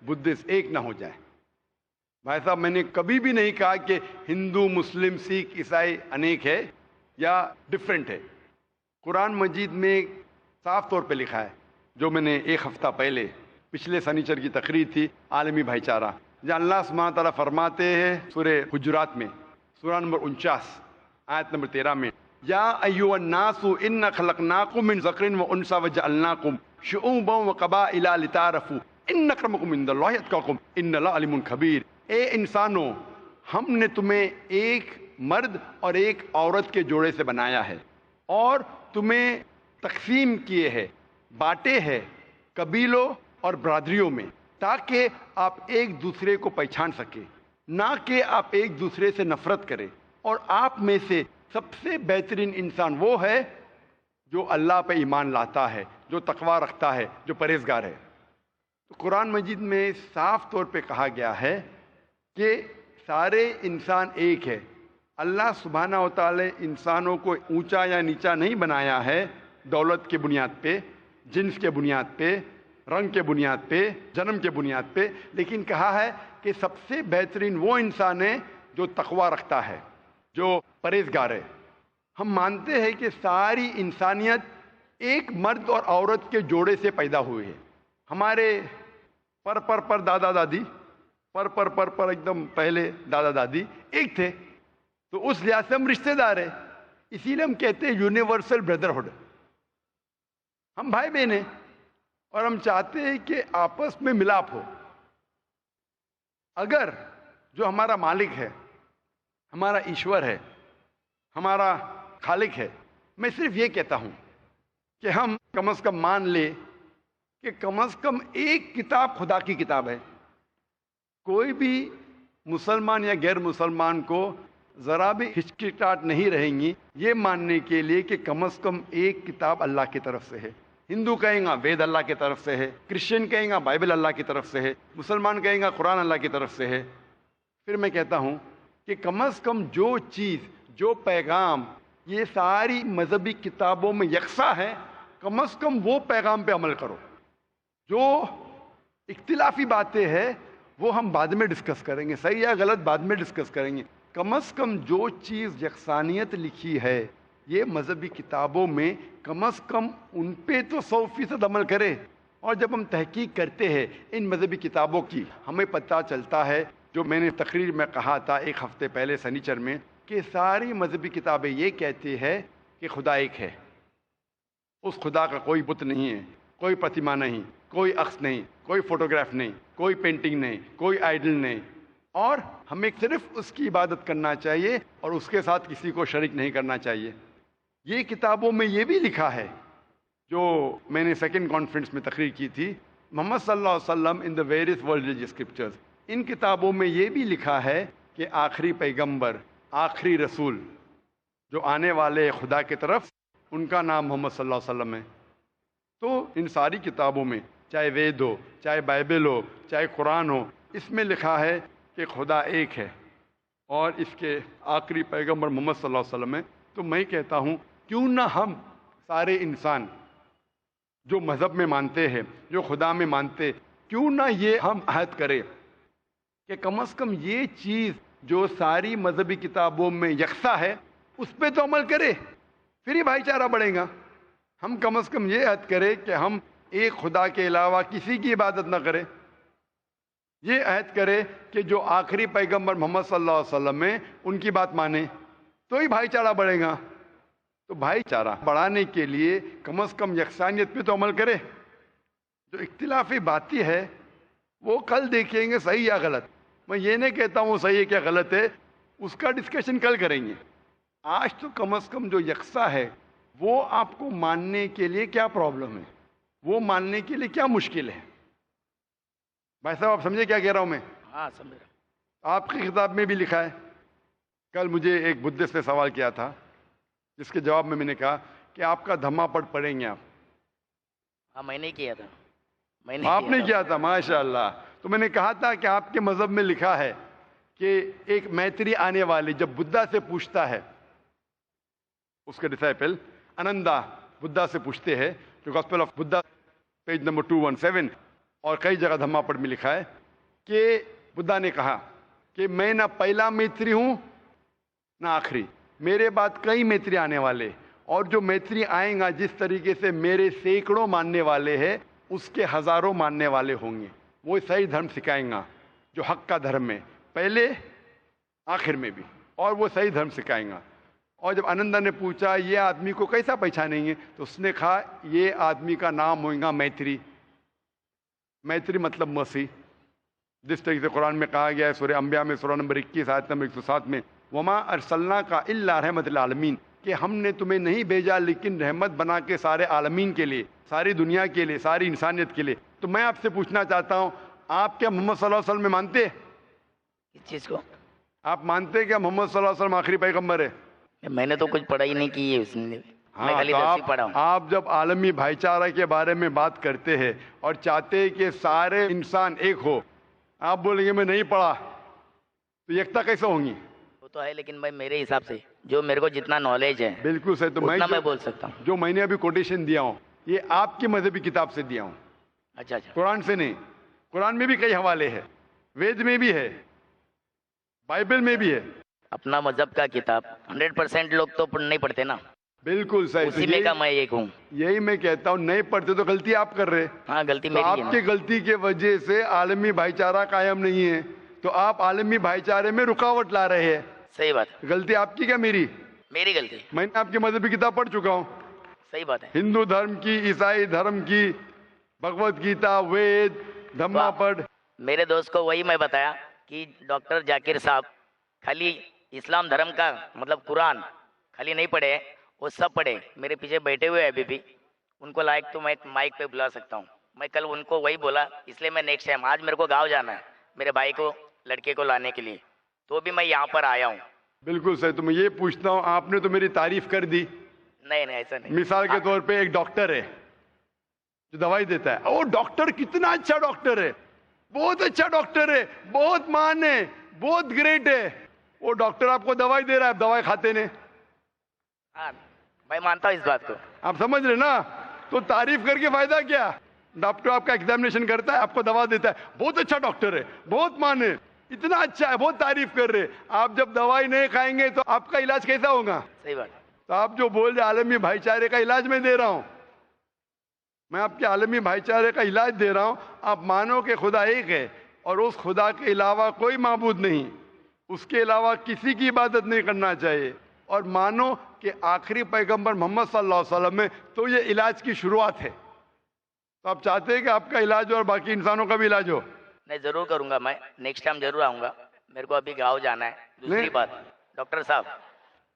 Buddhist एक ना हो जाए। भाई साहब, मैंने कभी भी नहीं कहा कि हिंदू, मुस्लिम, सिख, ईसाई अनेक है या डिफरेंट है। कुरान मजीद में साफ तौर पे लिखा है, जो मैंने एक हफ्ता पहले पिछले शनिचर की तकरीर थी, आलमी भाईचारा, जहाँ अल्लाह सुब्हानहू तआला फरमाते हैं सूरह हुजुरात में, सूरा नंबर 49 आयत नंबर 13 में, या अय्युहन्नासु इन्ना खलकनाकुम मिन ज़करिन व उन्सा व जअलनाकुम शुऊबन व क़बाइला लितारफू इन्न अक्रमकुम इंदल्लाहि अत्क़ाकुम इन्नल्लाह अलीमुन खबीर। ए इंसानों, हमने तुम्हें एक मर्द और एक औरत के जोड़े से बनाया है और तुम्हें तकसीम किए हैं, बांटे हैं कबीलों और बरादरियों में, ताकि आप एक दूसरे को पहचान सके, ना कि आप एक दूसरे से नफरत करें। और आप में से सबसे बेहतरीन इंसान वो है जो अल्लाह पे ईमान लाता है, जो तकवा रखता है, जो परहेजगार है। तो कुरान मजीद में साफ तौर पे कहा गया है कि सारे इंसान एक है। अल्लाह सुब्हानहू व तआला इंसानों को ऊंचा या नीचा नहीं बनाया है दौलत के बुनियाद पे, जिन्स के बुनियाद पे, रंग के बुनियाद पे, जन्म के बुनियाद पे, लेकिन कहा है कि सबसे बेहतरीन वो इंसान है जो तकवा रखता है, जो परहेजगार है। हम मानते हैं कि सारी इंसानियत एक मर्द और औरत के जोड़े से पैदा हुई है। हमारे पर दादा दादी, पर एकदम पहले दादा दादी एक थे, तो उस लिहाज से हम रिश्तेदार हैं। इसीलिए हम कहते हैं यूनिवर्सल ब्रदरहुड। हम भाई बहन हैं और हम चाहते हैं कि आपस में मिलाप हो। अगर जो हमारा मालिक है, हमारा ईश्वर है, हमारा खालिक है, मैं सिर्फ ये कहता हूं कि हम कम से कम मान ले कि कम से कम एक किताब खुदा की किताब है। कोई भी मुसलमान या गैर मुसलमान को ज़रा भी हिचकिचाहट नहीं रहेंगी ये मानने के लिए कि कम से कम एक किताब अल्लाह की तरफ से है। हिंदू कहेंगे वेद अल्लाह की तरफ से है, क्रिश्चियन कहेंगे बाइबल अल्लाह की तरफ से है, मुसलमान कहेंगे कुरान अल्लाह की तरफ से है। फिर मैं कहता हूँ कि कम से कम जो चीज़, जो पैगाम ये सारी मजहबी किताबों में यकसा है, कम से कम वो पैगाम पे अमल करो। जो इख्तिलाफी बातें हैं वो हम बाद में डिस्कस करेंगे, सही या गलत बाद में डिस्कस करेंगे। कम से कम जो चीज़ यकसानियत लिखी है ये मजहबी किताबों में, कम से कम उन पे तो 100% अमल करें। और जब हम तहकीक करते हैं इन मजहबी किताबों की, हमें पता चलता है, जो मैंने तकरीर में कहा था एक हफ्ते पहले शनिचर में, कि सारी मजहबी किताबें ये कहती है कि खुदा एक है। उस खुदा का कोई बुत नहीं है, कोई प्रतिमा नहीं, कोई अक्स नहीं, कोई फोटोग्राफ नहीं, कोई पेंटिंग नहीं, कोई आइडल नहीं, और हमें सिर्फ उसकी इबादत करना चाहिए और उसके साथ किसी को शरीक नहीं करना चाहिए। ये किताबों में ये भी लिखा है, जो मैंने सेकंड कॉन्फ्रेंस में तकरीर की थी, मोहम्मद सल्लल्लाहु अलैहि वसल्लम in the various world religious scriptures, इन किताबों में ये भी लिखा है कि आखिरी पैगंबर, आखिरी रसूल जो आने वाले खुदा की तरफ, उनका नाम मोहम्मद सल्लल्लाहु अलैहि वसल्लम है। तो इन सारी किताबों में, चाहे वेद हो, चाहे बाइबल हो, चाहे कुरान हो, इसमें लिखा है कि खुदा एक है और इसके आखिरी पैगंबर मोहम्मद सल्लल्लाहु अलैहि वसल्लम है। तो मैं कहता हूँ क्यों ना हम सारे इंसान जो मज़हब में मानते हैं, जो खुदा में मानते, क्यों ना ये हम अहद करें कि कम से कम ये चीज़ जो सारी मजहबी किताबों में यकसा है उस पर तो अमल करें, फिर ही भाईचारा बढ़ेगा। हम कम से कम ये अहद करें कि हम एक खुदा के अलावा किसी की इबादत ना करें। ये अहद करे कि जो आखिरी पैगंबर मोहम्मद सल्लल्लाहु अलैहि वसल्लम है उनकी बात माने, तो ही भाईचारा बढ़ेगा। तो भाईचारा बढ़ाने के लिए कम से कम यकसानियत पे तो अमल करे। जो इख्तिलाफी बातें है वो कल देखेंगे सही या गलत। मैं ये नहीं कहता हूँ सही है क्या गलत है, उसका डिस्कशन कल करेंगे। आज तो कम से कम जो यकसा है वो आपको मानने के लिए क्या प्रॉब्लम है, वो मानने के लिए क्या मुश्किल है। भाई साहब आप समझे क्या कह रहा हूं मैं? हाँ समझ। आपकी किताब में भी लिखा है। कल मुझे एक बुद्धिस्ट ने सवाल किया था जिसके जवाब में मैंने कहा कि आपका धम्मा पढ़ेंगे आप। हाँ मैंने किया था। आपने किया था, माशाअल्लाह। तो मैंने कहा था कि आपके मजहब में लिखा है कि एक मैत्री आने वाले जब बुद्धा से पूछता है, उसके डिसाइपल अनंदा बुद्धा से पूछते हैं, जो gospel of Buddha page number 217, और कई जगह धम्मापट में लिखा है कि बुद्धा ने कहा कि मैं ना पहला मैत्री हूं ना आखिरी, मेरे बाद कई मैत्री आने वाले, और जो मैत्री आएगा जिस तरीके से मेरे सैकड़ों मानने वाले हैं उसके हजारों मानने वाले होंगे। वो सही धर्म सिखाएगा जो हक का धर्म है, पहले आखिर में भी, और वो सही धर्म सिखाएगा। और जब आनंदा ने पूछा ये आदमी को कैसा पहचानेंगे, तो उसने कहा ये आदमी का नाम होगा मैत्री। मैत्री मतलब मसीह, जिस तरीके से कुरान में कहा गया है सूरह अंबिया में सूरह नंबर 21 आयत नंबर 107 में, वमा अरसलना का इल्ला रहमतुल आलमीन, कि हमने तुम्हें नहीं भेजा लेकिन रहमत बना के सारे आलमीन के लिए, सारी दुनिया के लिए, सारी इंसानियत के लिए। तो मैं आपसे पूछना चाहता हूँ, आप क्या मोहम्मद सल्लल्लाहु अलैहि वसल्लम में मानते हैं? इस चीज को आप मानते हैं क्या मोहम्मद सल्लल्लाहु अलैहि वसल्लम आखिरी पैगंबर है? मैंने तो कुछ पढ़ाई नहीं की है उसने, मैं हाँ, खाली तो 10वीं पढ़ा हूँ। आप जब आलमी भाईचारा के बारे में बात करते हैं और चाहते हैं कि सारे इंसान एक हो, आप बोलेंगे मैं नहीं पढ़ा, तो एकता कैसे होंगी? वो तो है, लेकिन भाई मेरे हिसाब से जो मेरे को जितना नॉलेज है बिल्कुल सही। तो मैं बोल सकता हूँ। जो मैंने अभी कोटेशन दिया हूँ ये आपकी मजहबी किताब से दिया हूँ, अच्छा अच्छा, कुरान से नहीं। कुरान में भी कई हवाले हैं, वेद में भी है, बाइबल में भी है। अपना मजहब का किताब 100% लोग तो नहीं पढ़ते ना। बिल्कुल सही। उसी में का मैं एक हूँ। यही मैं कहता हूँ, नहीं पढ़ते तो गलती आप कर रहे। हाँ, गलती तो मेरी है आपकी ना। गलती के वजह से आलमी भाईचारा कायम नहीं है, तो आप आलमी भाईचारे में रुकावट ला रहे हैं। सही बात है। गलती आपकी क्या मेरी? मेरी गलती। मैंने आपकी मजहबी किताब पढ़ चुका हूँ, सही बात है। हिंदू धर्म की, ईसाई धर्म की, भगवत गीता, वेद, धम्मापट। मेरे दोस्त को वही मैं बताया कि डॉक्टर जाकिर साहब खाली इस्लाम धर्म का मतलब कुरान खाली नहीं पढ़े, वो सब पढ़े। मेरे पीछे बैठे हुए हैं अभी भी, उनको लायक तो मैं माइक पे बुला सकता हूँ। मैं कल उनको वही बोला, इसलिए मैं नेक्स्ट टाइम, आज मेरे को गाँव जाना है मेरे भाई को, लड़के को लाने के लिए, तो भी मैं यहाँ पर आया हूँ। बिल्कुल सही। तो मैं ये पूछता हूँ, आपने तो मेरी तारीफ कर दी। नहीं नहीं, ऐसा नहीं। मिसाल के तौर पे एक डॉक्टर है जो दवाई देता है, वो डॉक्टर कितना अच्छा डॉक्टर है, बहुत अच्छा डॉक्टर है, बहुत महान है, बहुत ग्रेट है। वो डॉक्टर आपको दवाई दे रहा है, आप दवाई खाते नहीं। हाँ, मैं मानता हूँ इस बात को। आप समझ रहे ना? तो तारीफ करके फायदा क्या? डॉक्टर आपका एग्जामिनेशन करता है, आपको दवा देता है, बहुत अच्छा डॉक्टर है, बहुत महान है, इतना अच्छा है, बहुत तारीफ कर रहे। आप जब दवाई नहीं खाएंगे तो आपका इलाज कैसा होगा? सही बात। तो आप जो बोल रहे आलमी भाईचारे का इलाज मैं दे रहा हूं, मैं आपके आलमी भाईचारे का इलाज दे रहा हूं। आप मानो कि खुदा एक है और उस खुदा के अलावा कोई माबूद नहीं, उसके अलावा किसी की इबादत नहीं करना चाहिए, और मानो कि आखिरी पैगंबर मोहम्मद सल्लल्लाहु अलैहि वसल्लम में, तो ये इलाज की शुरुआत है। तो आप चाहते हैं कि आपका इलाज और बाकी इंसानों का भी इलाज हो? नहीं, जरूर करूंगा, मैं नेक्स्ट टाइम जरूर आऊंगा। मेरे को अभी गाँव जाना है। दूसरी बात डॉक्टर साहब,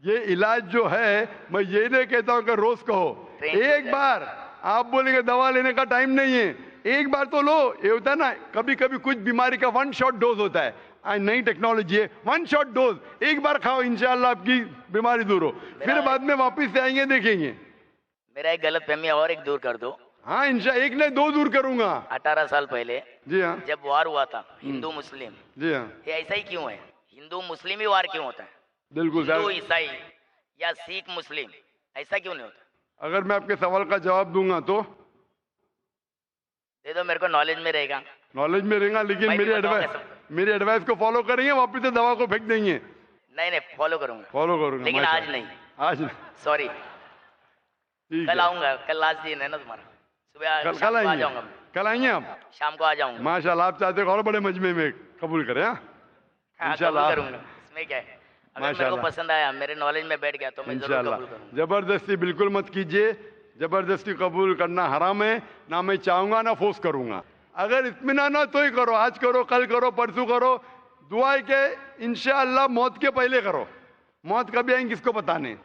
ये इलाज जो है, मैं ये नहीं कहता हूं कि रोज कहो, एक बार आप बोलेंगे दवा लेने का टाइम नहीं है, एक बार तो लो। ये होता है ना, कभी कभी कुछ बीमारी का 1 शॉट डोज होता है, आज नई टेक्नोलॉजी है, 1 शॉट डोज, एक बार खाओ, इंशाल्लाह आपकी बीमारी दूर हो, फिर बाद में वापिस से आएंगे, देखेंगे। मेरा एक गलत फहमी और एक दूर कर दो। हाँ, इंशाल्लाह, एक नहीं 2 दूर करूंगा। 18 साल पहले जी हाँ, जब वार हुआ था हिंदू मुस्लिम, जी हाँ, ये ऐसा ही क्यों है? हिंदू मुस्लिम ही वार क्यों होता है? बिल्कुल हिंदू सर। ईसाई या सिख मुस्लिम ऐसा क्यों नहीं होता? अगर मैं आपके सवाल का जवाब दूंगा तो दे दो, मेरे को नॉलेज में रहेगा। नॉलेज में रहेगा, लेकिन मैं भी बताऊंगा मेरी एडवाइस को फॉलो करेंगे, वापिस से दवा को फेंक देंगे। नहीं नहीं, फॉलो करूंगा, फॉलो करूंगा, लेकिन आज नहीं, आज नहीं। सॉरी। ठीक कल है। आऊंगा, कल लास्ट दिन है ना तुम्हारा, सुबह कल शाम को आ आएंगे, जाऊंगा, कल आएंगे आप? शाम को आ जाऊंगा। माशाल्लाह, आप चाहते हो और बड़े मजमे में कबूल करें। हाँ, हाँ, कबूल इंशाल्लाह। करूंगा, इसमें क्या है? अगर मेरे को माशाल्लाह। पसंद आया, मेरे नॉलेज में बैठ गया, तो मैं जरूर इंशाल्लाह। कबूल करूंगा। जबरदस्ती बिल्कुल मत कीजिए, जबरदस्ती कबूल करना हराम है, ना मैं चाहूंगा ना फोर्स करूंगा। अगर इत्मीनान ना तो ही करो, आज करो, कल करो, परसों करो, दुआ है कि इंशाअल्लाह मौत के पहले करो। मौत कभी आएंगी किसको पता नहीं।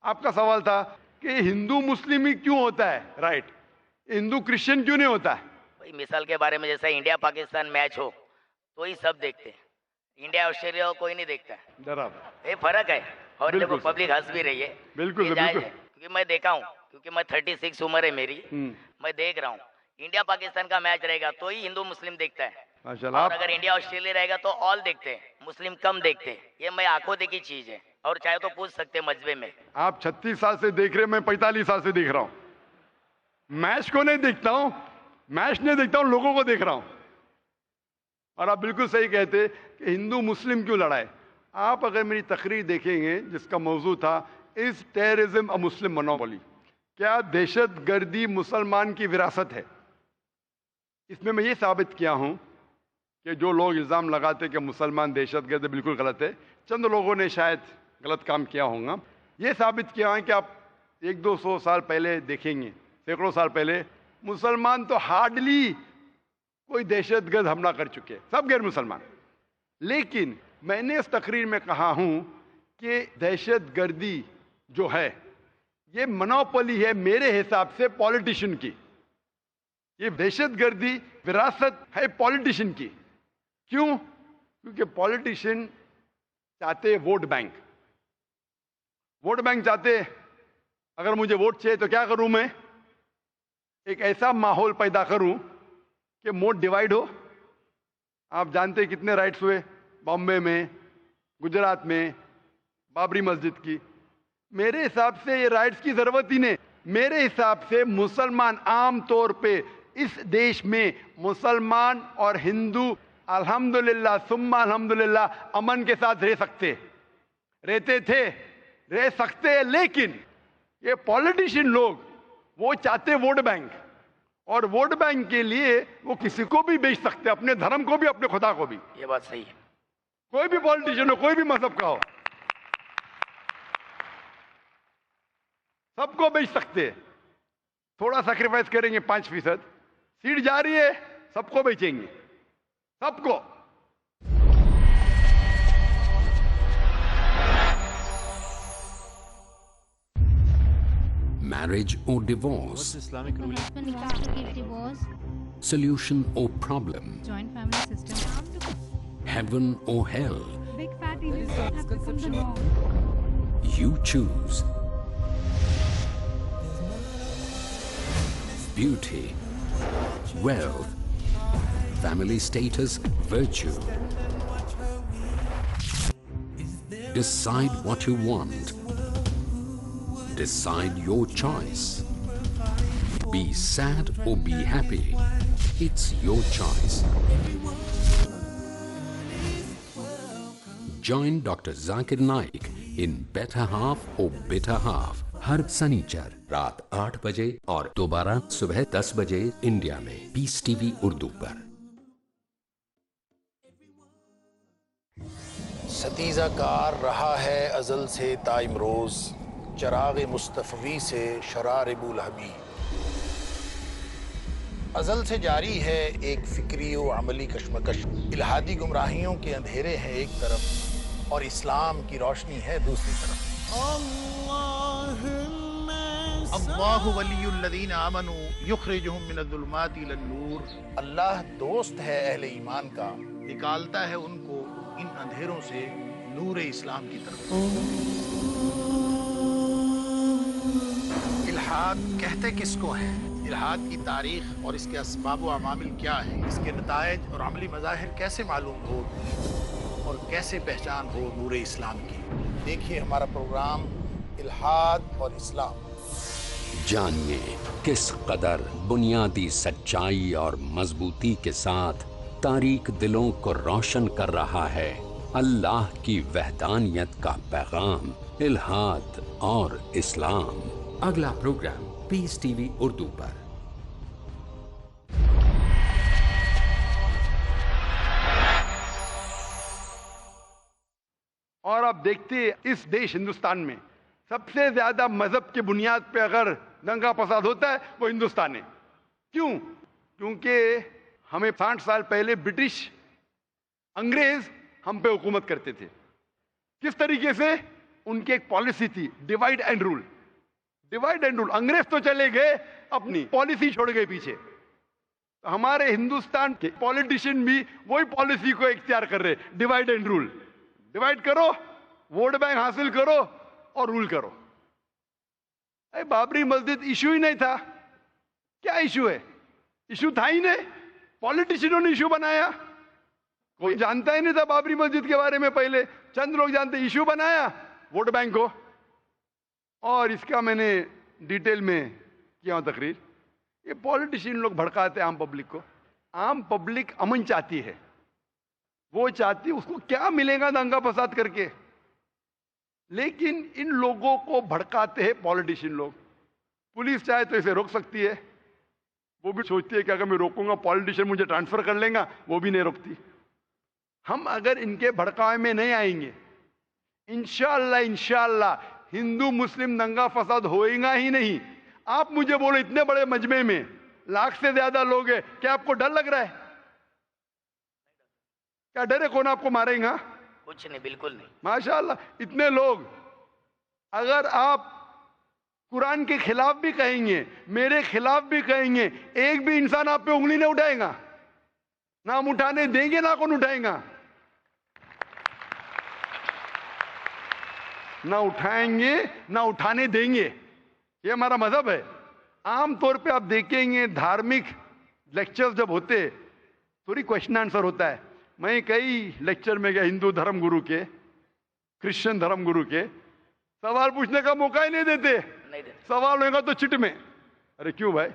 आपका सवाल था कि हिंदू मुस्लिम ही क्यों होता है, राइट, हिंदू क्रिश्चियन क्यों नहीं होता है? भाई मिसाल के बारे में, जैसे इंडिया पाकिस्तान मैच हो तो ही सब देखते हैं, इंडिया ऑस्ट्रेलिया को कोई नहीं देखता है। बराबर, ये फर्क है। और देखो बिल्कुल पब्लिक हंस भी रही है, बिल्कुल ये जायज बिल्कुल। है, क्योंकि मैं देखा हूँ, क्योंकि मैं 36 उम्र है मेरी, मैं देख रहा हूँ। इंडिया पाकिस्तान का मैच रहेगा तो ही हिंदू मुस्लिम देखता है, माशाल्लाह। और अगर इंडिया ऑस्ट्रेलिया रहेगा तो ऑल देखते हैं, मुस्लिम कम देखते हैं। ये मैं आंखों देखी चीज है, और चाहे तो पूछ सकते हैं मजबे में। आप 36 साल से देख रहे, मैं 45 साल से देख रहा हूं। मैच को नहीं देखता हूं, मैच नहीं देखता हूं, लोगों को देख रहा हूं। और आप बिल्कुल सही कहते कि हिंदू मुस्लिम क्यों लड़ाई। आप अगर मेरी तकरीर देखेंगे जिसका मौजू था is terrorism a Muslim monopoly, क्या दहशतगर्दी मुसलमान की विरासत है, इसमें मैं ये साबित किया हूं कि जो लोग इल्ज़ाम लगाते कि मुसलमान दहशतगर्द, बिल्कुल गलत है। चंद लोगों ने शायद गलत काम किया होगा। ये साबित किया है कि आप 100-200 साल पहले देखेंगे, सैकड़ों साल पहले मुसलमान तो हार्डली कोई दहशतगर्द हमला कर चुके, सब गैर मुसलमान। लेकिन मैंने इस तकरीर में कहा हूं कि दहशतगर्दी जो है ये मोनोपोली है मेरे हिसाब से पॉलिटिशियन की। ये दहशतगर्दी विरासत है पॉलिटिशियन की। क्यों? क्योंकि पॉलिटिशियन चाहते वोट बैंक, वोट बैंक चाहते। अगर मुझे वोट चाहिए तो क्या करूं मैं? एक ऐसा माहौल पैदा करूं कि वोट डिवाइड हो। आप जानते हैं कितने राइट्स हुए बॉम्बे में, गुजरात में, बाबरी मस्जिद की। मेरे हिसाब से ये राइट्स की जरूरत ही नहीं। मेरे हिसाब से मुसलमान आम तौर पे इस देश में मुसलमान और हिंदू अल्हम्दुलिल्लाह सुम्मा अल्हम्दुलिल्लाह अमन के साथ रह सकते, रहते थे, रह सकते हैं। लेकिन ये पॉलिटिशियन लोग वो चाहते वोट बैंक, और वोट बैंक के लिए वो किसी को भी बेच सकते, अपने धर्म को भी, अपने खुदा को भी। ये बात सही है। कोई भी पॉलिटिशियन हो, कोई भी मजहब का हो, सबको बेच सकते। थोड़ा सैक्रिफाइस करेंगे 5%, सीट जा रही है, सबको बेचेंगे, सबको। Marriage or divorce? What's Islamic ruling? Husband wants to give divorce. Solution or problem? Joint family system. Heaven or hell? Big fat idiots don't have become the norm. You choose. Beauty, wealth, family status, virtue. Decide what you want. Decide your choice. Be sad or be happy. It's your choice. Join Dr. Zakir Naik in Better Half or Bitter Half हर शनिचर रात 8 बजे और दोबारा सुबह 10 बजे India में piece TV Urdu पर। Satija car रहा है अजल से ताइमरोज, चराग मुस्तफवी से शरारिबुल हबी। अजल से जारी है एक फिक्री व अमली कशमकश। इल्हादी गुमराहियों के अंधेरे हैं एक तरफ और इस्लाम की रोशनी है दूसरी तरफ। अल्लाहु वलियुल्लज़ीना आमनू युखरिजुहुम मिनज़्ज़ुलुमाति इलन-नूर। अल्लाह दोस्त है अहले ईमान का, निकालता है उनको इन अंधेरों से नूर इस्लाम की तरफ। इल्हाद कहते किसको है? इल्हाद की तारीख और इसके असबाब व अमामिल क्या है, इसके नताइज और अमली मज़ाहिर कैसे मालूम हो और कैसे पहचान हो नूर इस्लाम की। देखिए हमारा प्रोग्राम इल्हाद और इस्लाम। जानिए किस कदर बुनियादी सच्चाई और मजबूती के साथ तारीक दिलों को रोशन कर रहा है अल्लाह की वहदानियत का पैगाम, इल्हाद और इस्लाम। अगला प्रोग्राम पीस टीवी उर्दू पर। और आप देखते इस देश हिंदुस्तान में सबसे ज्यादा मजहब की बुनियाद पे अगर दंगा फसाद होता है वो हिंदुस्तान है। क्यों? क्योंकि हमें 60 साल पहले ब्रिटिश अंग्रेज हम पे हुकूमत करते थे। किस तरीके से? उनकी एक पॉलिसी थी divide and rule. Divide and rule. अंग्रेज तो चले गए, अपनी पॉलिसी छोड़ गए पीछे। तो हमारे हिंदुस्तान के पॉलिटिशियन भी वही पॉलिसी को इख्तियार कर रहे, डिवाइड एंड रूल। डिवाइड करो, वोट बैंक हासिल करो और रूल करो। अरे बाबरी मस्जिद इशू ही नहीं था। क्या इशू है? इशू था ही नहीं, पॉलिटिशियनों ने इशू बनाया। कोई जानता ही नहीं था बाबरी मस्जिद के बारे में, पहले चंद लोग जानते। इशू बनाया वोट बैंक को, और इसका मैंने डिटेल में किया हूं तकरीर। ये पॉलिटिशियन लोग भड़काते हैं आम पब्लिक को। आम पब्लिक अमन चाहती है, वो चाहती है, उसको क्या मिलेगा दंगा फसाद करके, लेकिन इन लोगों को भड़काते हैं पॉलिटिशियन लोग। पुलिस चाहे तो इसे रोक सकती है, वो भी सोचती है कि अगर मैं रोकूंगा पॉलिटिशियन मुझे ट्रांसफर कर लेगा, वो भी नहीं रोकती। हम अगर इनके भड़कावे में नहीं आएंगे, इंशाअल्लाह हिंदू मुस्लिम दंगा फसाद होएगा ही नहीं। आप मुझे बोलो, इतने बड़े मजमे में लाख से ज्यादा लोग हैं, क्या आपको डर लग रहा है? क्या डर है कौन आपको मारेगा? कुछ नहीं, बिल्कुल नहीं। माशाअल्लाह, इतने लोग। अगर आप कुरान के खिलाफ भी कहेंगे, मेरे खिलाफ भी कहेंगे, एक भी इंसान आप पे उंगली नहीं उठाएगा। ना हम उठाने देंगे, ना कौन उठाएगा। ना उठाएंगे, ना उठाने देंगे, ये हमारा मजहब है। आमतौर पे आप देखेंगे धार्मिक लेक्चर्स जब होते, थोड़ी क्वेश्चन आंसर होता है। मैं कई लेक्चर में गया, हिंदू धर्म गुरु के, क्रिश्चियन धर्म गुरु के, सवाल पूछने का मौका ही नहीं देते। सवाल होगा तो चिट में। अरे क्यों भाई,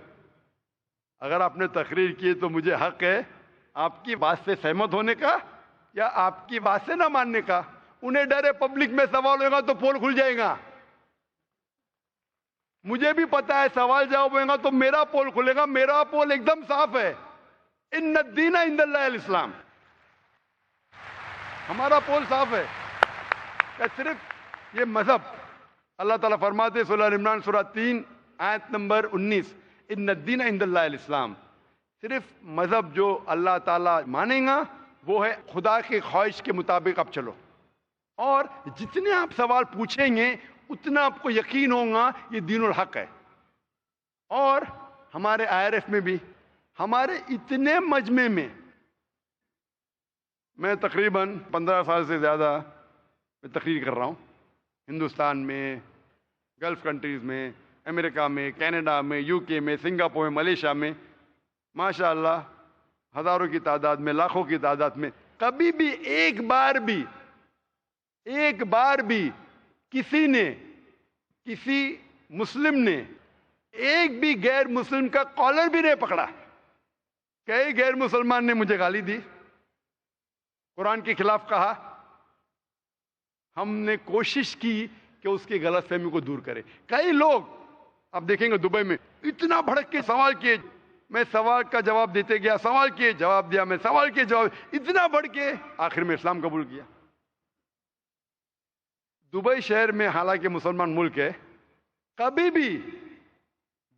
अगर आपने तकरीर की तो मुझे हक है आपकी बात से सहमत होने का या आपकी बात से ना मानने का। उन्हें डर है पब्लिक में सवाल होगा तो पोल खुल जाएगा। मुझे भी पता है सवाल जवाब होगा तो मेरा पोल खुलेगा। मेरा पोल एकदम साफ है, इन्ना दीना इंदल्लाह इस्लाम। हमारा पोल साफ है। क्या सिर्फ ये मजहब, अल्लाह ताला फरमाते सूरह इमरान सूरह 3 आयत नंबर 19, इन्ना दीना इंदल्लाह इस्लाम। सिर्फ मजहब जो अल्लाह ताला मानेगा वो है खुदा के ख्वाहिश के मुताबिक आप चलो। और जितने आप सवाल पूछेंगे उतना आपको यकीन होगा ये दीनुल हक है। और हमारे IRF में भी, हमारे इतने मजमे में, मैं तकरीबन 15 साल से ज़्यादा मैं तकरीर कर रहा हूँ, हिंदुस्तान में, गल्फ कंट्रीज़ में, अमेरिका में, कनाडा में, UK में, सिंगापुर में, मलेशिया में, माशाअल्लाह हज़ारों की तादाद में, लाखों की तादाद में। कभी भी एक बार भी किसी ने, किसी मुस्लिम ने एक भी गैर मुस्लिम का कॉलर भी नहीं पकड़ा। कई गैर मुसलमान ने मुझे गाली दी, कुरान के खिलाफ कहा। हमने कोशिश की कि उसकी गलतफहमी को दूर करें। कई लोग आप देखेंगे दुबई में इतना भड़क के सवाल किए, मैं सवाल का जवाब देते गया, सवाल किए जवाब दिया, मैं सवाल किए जवाब, इतना बढ़ के आखिर में इस्लाम कबूल किया। दुबई शहर में, हालांकि मुसलमान मुल्क है, कभी भी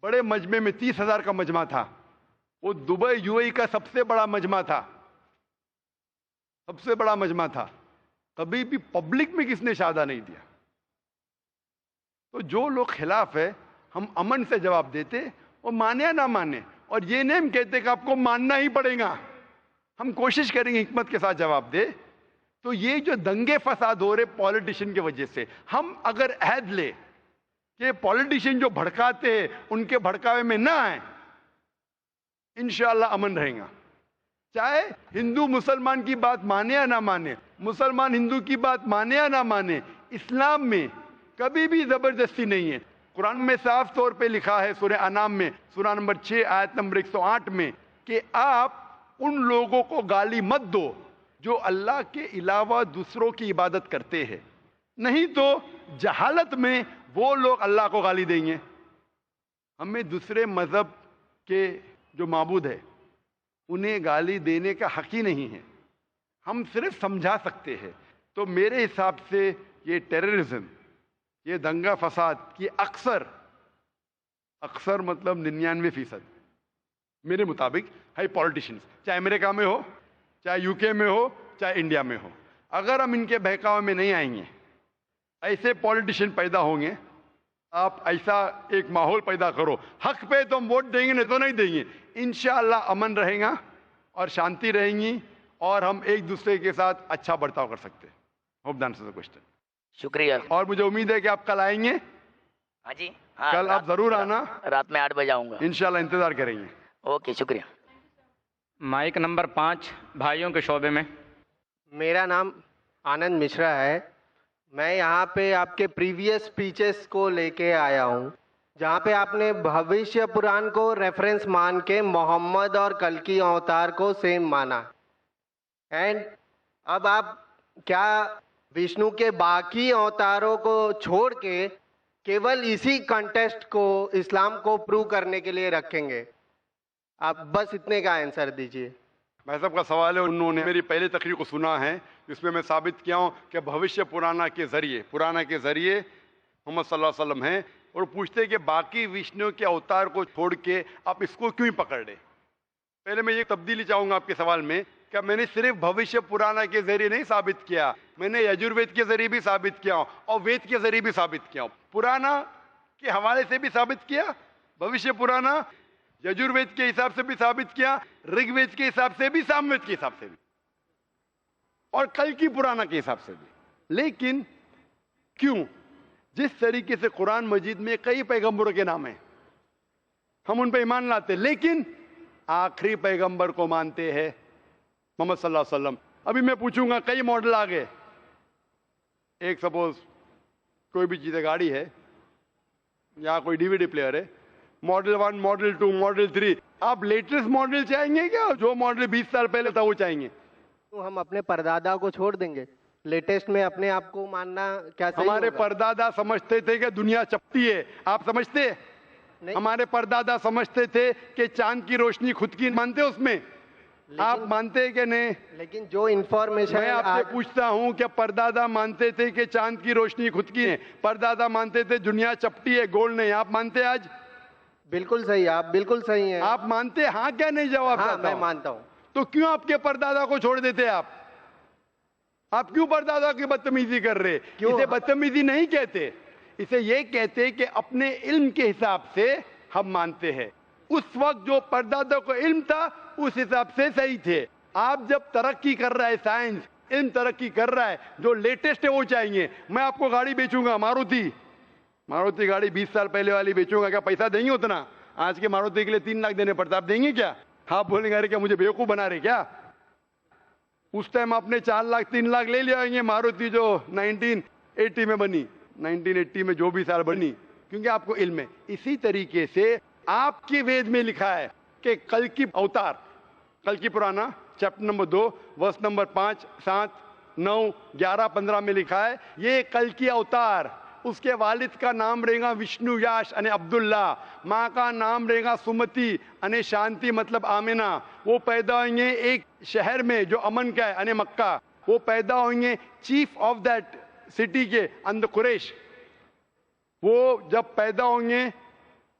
बड़े मजमे में 30,000 का मजमा था। वो दुबई UAE का सबसे बड़ा मजमा था, सबसे बड़ा मजमा था। कभी भी पब्लिक में किसने शादा नहीं दिया। तो जो लोग खिलाफ है, हम अमन से जवाब देते, वो माने या ना माने। और ये नहीं हम कहते कि आपको मानना ही पड़ेगा, हम कोशिश करेंगे हिकमत के साथ जवाब दे। तो ये जो दंगे फसाद हो रहे पॉलिटिशियन की वजह से, हम अगर अहद ले कि पॉलिटिशियन जो भड़काते हैं उनके भड़कावे में ना आए, इंशाअल्लाह अमन रहेगा। चाहे हिंदू मुसलमान की बात माने या ना माने, मुसलमान हिंदू की बात माने या ना माने, इस्लाम में कभी भी जबरदस्ती नहीं है। कुरान में साफ तौर पे लिखा है सूरह अनाम में सूरह नंबर 6 आयत नंबर 108 में कि आप उन लोगों को गाली मत दो जो अल्लाह के अलावा दूसरों की इबादत करते हैं, नहीं तो जहालत में वो लोग अल्लाह को गाली देंगे। हमें दूसरे मजहब के जो माबूद है उन्हें गाली देने का हक ही नहीं है, हम सिर्फ समझा सकते हैं। तो मेरे हिसाब से ये टेररिज्म, ये दंगा फसाद की अक्सर मतलब 99% मेरे मुताबिक है पॉलिटिशियंस, चाहे अमेरिका में हो, चाहे UK में हो, चाहे इंडिया में हो। अगर हम इनके बहकावे में नहीं आएंगे, ऐसे पॉलिटिशियन पैदा होंगे, आप ऐसा एक माहौल पैदा करो, हक पे तो हम वोट देंगे, नहीं तो नहीं देंगे। इंशाअल्लाह अमन रहेगा और शांति रहेंगी और हम एक दूसरे के साथ अच्छा बर्ताव कर सकते हैं। Hope that answers the question. शुक्रिया। और मुझे उम्मीद है कि आप कल आएंगे। हाँ जी, हाँ, कल आप जरूर आना। रात में 8 बजे आऊँगा इंशाल्लाह, इंतजार करेंगे। ओके, शुक्रिया। माइक नंबर 5 भाइयों के शोबे में। मेरा नाम आनंद मिश्रा है। मैं यहाँ पे आपके प्रीवियस स्पीचेस को लेके आया हूँ, जहाँ पे आपने भविष्य पुराण को रेफरेंस मान के मोहम्मद और कल्कि अवतार को सेम माना, एंड अब आप क्या विष्णु के बाकी अवतारों को छोड़ के केवल इसी कंटेस्ट को, इस्लाम को प्रूव करने के लिए रखेंगे? आप बस इतने का आंसर दीजिए। भाई साहब का सवाल है, उन्होंने मेरी पहली तकरीर को सुना है जिसमें मैं साबित किया हूँ कि भविष्य पुराना के जरिए मोहम्मद सल्लल्लाहु अलैहि वसल्लम हैं, और पूछते कि बाकी विष्णु के अवतार को छोड़ के आप इसको क्यों ही पकड़ ले। पहले मैं ये तब्दीली चाहूंगा आपके सवाल में, क्या मैंने सिर्फ भविष्य पुराना के जरिए नहीं साबित किया, मैंने यजुर्वेद के जरिए भी साबित किया हूं और वेद के जरिए भी साबित किया हूं। पुराना के हवाले से भी साबित किया, भविष्य पुराना यजुर्वेद के हिसाब से भी साबित किया, ऋग्वेद के हिसाब से भी, सामवेद के हिसाब से भी, और कल की पुराना के हिसाब से भी। लेकिन क्यों? जिस तरीके से कुरान मजीद में कई पैगंबरों के नाम हैं, हम उन पर ईमान लाते, लेकिन आखिरी पैगंबर को मानते हैं मोहम्मद सल्लल्लाहु अलैहि वसल्लम। अभी मैं पूछूंगा, कई मॉडल आ गए, एक सपोज कोई भी चीज़ गाड़ी है या कोई डीवीडी प्लेयर है, मॉडल 1, मॉडल 2, मॉडल 3, आप लेटेस्ट मॉडल चाहेंगे क्या? जो मॉडल 20 साल पहले था वो चाहेंगे? तो हम अपने परदादा को छोड़ देंगे? लेटेस्ट में अपने आप को मानना क्या सही हमारे होगा? परदादा समझते थे कि दुनिया चपटी है, आप समझते? हमारे परदादा समझते थे कि चांद की रोशनी खुद की मानते उसमें, आप मानते हैं कि नहीं? लेकिन जो इंफॉर्मेशन मैं आपसे पूछता हूं कि परदादा मानते थे कि चांद की रोशनी खुद की है, परदादा मानते थे दुनिया चपटी है, गोल नहीं, आप मानते? आज बिल्कुल सही, आप बिल्कुल सही हैं। आप मानते? हाँ क्या नहीं? जवाब? हाँ, मैं मानता हूँ। तो क्यों आपके परदादा को छोड़ देते? आप क्यों परदादा की बदतमीजी कर रहे? इसे बदतमीजी नहीं कहते, इसे ये कहते कि अपने इल्म के हिसाब से हम मानते हैं। उस वक्त जो परदादा को इल्म था उस हिसाब से सही थे। आप जब तरक्की कर रहा है, साइंस इल्म तरक्की कर रहा है, जो लेटेस्ट है वो चाहिए। मैं आपको गाड़ी बेचूंगा, मारुति गाड़ी 20 साल पहले वाली बेचूंगा, क्या पैसा देंगे उतना? आज के मारुति के लिए 3 लाख देने पड़ता, आप देंगे क्या? आप बोलेंगे अरे क्या मुझे बेवकूफ बना रहे क्या? उस टाइम आपने 4 लाख 3 लाख ले लिया मारुति जो 1980 में बनी, 1980 में जो भी साल बनी, क्योंकि आपको इल्म है। इसी तरीके से आपके वेद में लिखा है कि कल की अवतार, कल की पुराना चैप्टर नंबर 2 वर्स नंबर 5, 7, 9, 11, 15 में लिखा है ये कल की अवतार, उसके वालिद का नाम रहेगा विष्णु याश अने अब्दुल्ला, माँ का नाम रहेगा सुमति अने शांति मतलब आमिना। वो पैदा होंगे एक शहर में जो अमन का है अने मक्का, वो पैदा होंगे चीफ ऑफ दैट सिटी के अंदर कुरैश। वो जब पैदा होंगे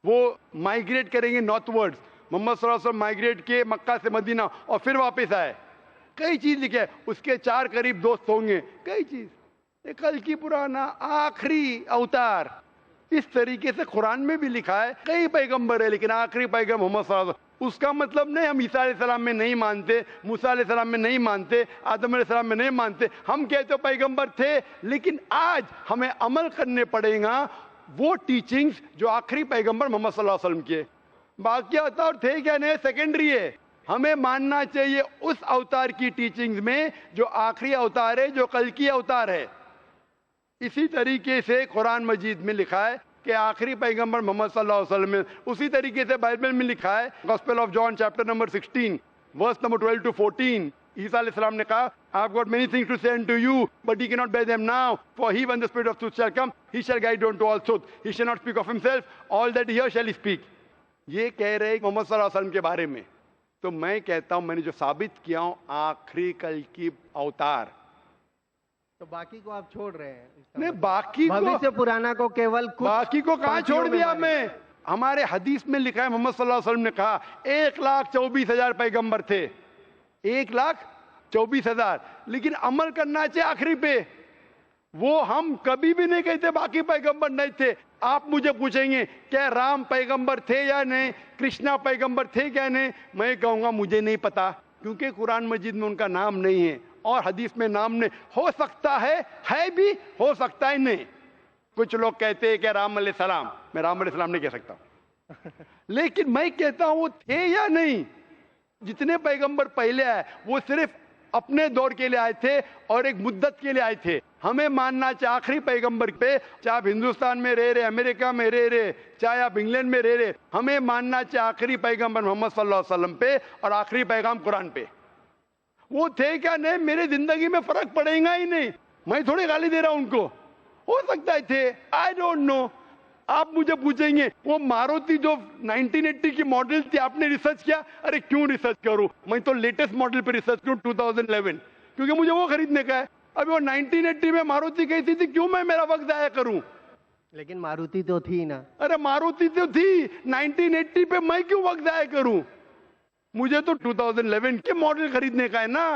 वो माइग्रेट करेंगे नॉर्थवर्ड्स, मोहम्मद सल्लल्लाहु अलैहि वसल्लम माइग्रेट किए मक्का से मदीना और फिर वापस आए। कई चीज लिखे है, उसके 4 करीब दोस्त होंगे, कई चीज। कल की पुराना आखिरी अवतार, इस तरीके से कुरान में भी लिखा है। कई पैगंबर है लेकिन आखिरी पैगंबर मोहम्मद सल्लल्लाहु अलैहि वसल्लम। उसका मतलब नहीं हम ईसा अलैहिस्सलाम में नहीं मानते, मूसा अलैहिस्सलाम में नहीं मानते, आदम अलैहिस्सलाम में नहीं मानते। हम कहते पैगंबर थे, लेकिन आज हमें अमल करने पड़ेगा वो टीचिंग्स जो आखिरी पैगंबर मोहम्मद सल्लल्लाहु अलैहि वसल्लम के। बाकी अवतार थे क्या नहीं, सेकेंडरी है। हमें मानना चाहिए उस अवतार की टीचिंग्स में जो आखिरी अवतार है, जो कल की अवतार है। इसी तरीके से कुरान मजीद में लिखा है कि आखिरी पैगंबर मोहम्मद सल्लल्लाहु अलैहि वसल्लम है। उसी तरीके से बाइबल में लिखा है, gospel of John chapter number 16 verse number 12 to 14, ईसा अलैहिस्सलाम ने कहा I have got many things to say unto you but he can not bear them now, for he when the spirit of truth shall come he shall guide you to all truth, he shall not speak of himself, all that he hear shall speak. ये कह रहे मोहम्मद सल्लल्लाहु अलैहि वसल्लम के बारे में। तो मैं कहता हूं मैंने जो साबित किया हूं आखिरी कल की अवतार। तो बाकी को आप छोड़ रहे हैं? नहीं, बाकी भविष्य पुराना को केवल कुछ बाकी को कहां छोड़ दिया मैं? हमारे हदीस में लिखा है मोहम्मद सल्लल्लाहु अलैहि वसल्लम ने कहा 1,24,000 पैगंबर थे, 1,24,000, लेकिन अमल करना चाहिए आखिरी पे। वो हम कभी भी नहीं कहते बाकी पैगंबर नहीं थे। आप मुझे पूछेंगे क्या राम पैगंबर थे या नहीं, कृष्णा पैगंबर थे क्या नहीं, मैं कहूंगा मुझे नहीं पता, क्योंकि कुरान मजीद में उनका नाम नहीं है और हदीस में नाम नहीं। हो सकता है भी, हो सकता है नहीं। कुछ लोग कहते हैं कि राम अलैहिस्सलाम, मैं राम अलैहिस्सलाम नहीं कह सकता लेकिन मैं कहता हूं वो थे या नहीं। जितने पैगंबर पहले आए वो सिर्फ अपने दौर के लिए आए थे और एक मुद्दत के लिए आए थे। हमें मानना चाहिए आखिरी पैगंबर पे, चाहे आप हिंदुस्तान में रह रहे, अमेरिका में रह रहे, चाहे आप इंग्लैंड में रह रहे, हमें मानना चाहिए आखिरी पैगंबर मोहम्मद सल्लल्लाहु अलैहि वसल्लम पे और आखिरी पैगाम कुरान पे। वो थे क्या नहीं, मेरी जिंदगी में फर्क पड़ेगा ही नहीं। मैं थोड़ी गाली दे रहा हूं उनको, हो सकता है थे, आई डोंट नो। आप मुझे पूछेंगे वो मारुति जो 1980 की मॉडल थी आपने रिसर्च किया? अरे क्यों रिसर्च करूं, मैं तो लेटेस्ट मॉडल पे रिसर्च करूं 2011, क्योंकि मुझे वो खरीदने का है। अभी वो 1980 में मारुति कैसी थी, क्यों मैं मेरा वक्त जाया करूं? लेकिन मारुति तो थी ना। अरे मारुति तो थी 1980 पे, मैं क्यों वक्त जाया करूं? मुझे तो 2011 के मॉडल खरीदने का है ना।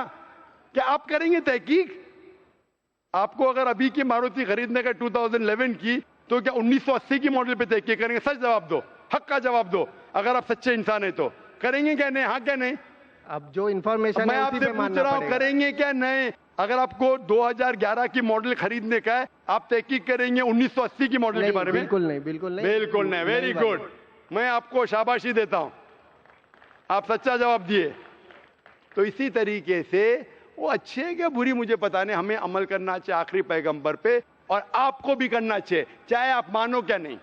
क्या आप करेंगे तहकीक? आपको अगर अभी की मारुति खरीदने का 2011 की, तो क्या 1980 की मॉडल पे तहकीक करेंगे? सच जवाब दो, हक का जवाब दो। अगर आप सच्चे इंसान है तो करेंगे क्या नहीं? हाँ क्या नहीं? अब जो इंफॉर्मेशन मैं आपसे पूछ रहा हूँ, करेंगे क्या नहीं? अगर आपको 2011 की मॉडल खरीदने का है, आप तहकीक करेंगे 1980 की मॉडल के बारे में? बिल्कुल नहीं, बिल्कुल नहीं, बिल्कुल नहीं। वेरी गुड, मैं आपको शाबाशी देता हूं, आप सच्चा जवाब दिए। तो इसी तरीके से वो अच्छे है क्या बुरी मुझे पता नहीं, हमें अमल करना चाहिए आखिरी पैगंबर पे, और आपको भी करना चाहिए, चाहे आप मानो क्या नहीं।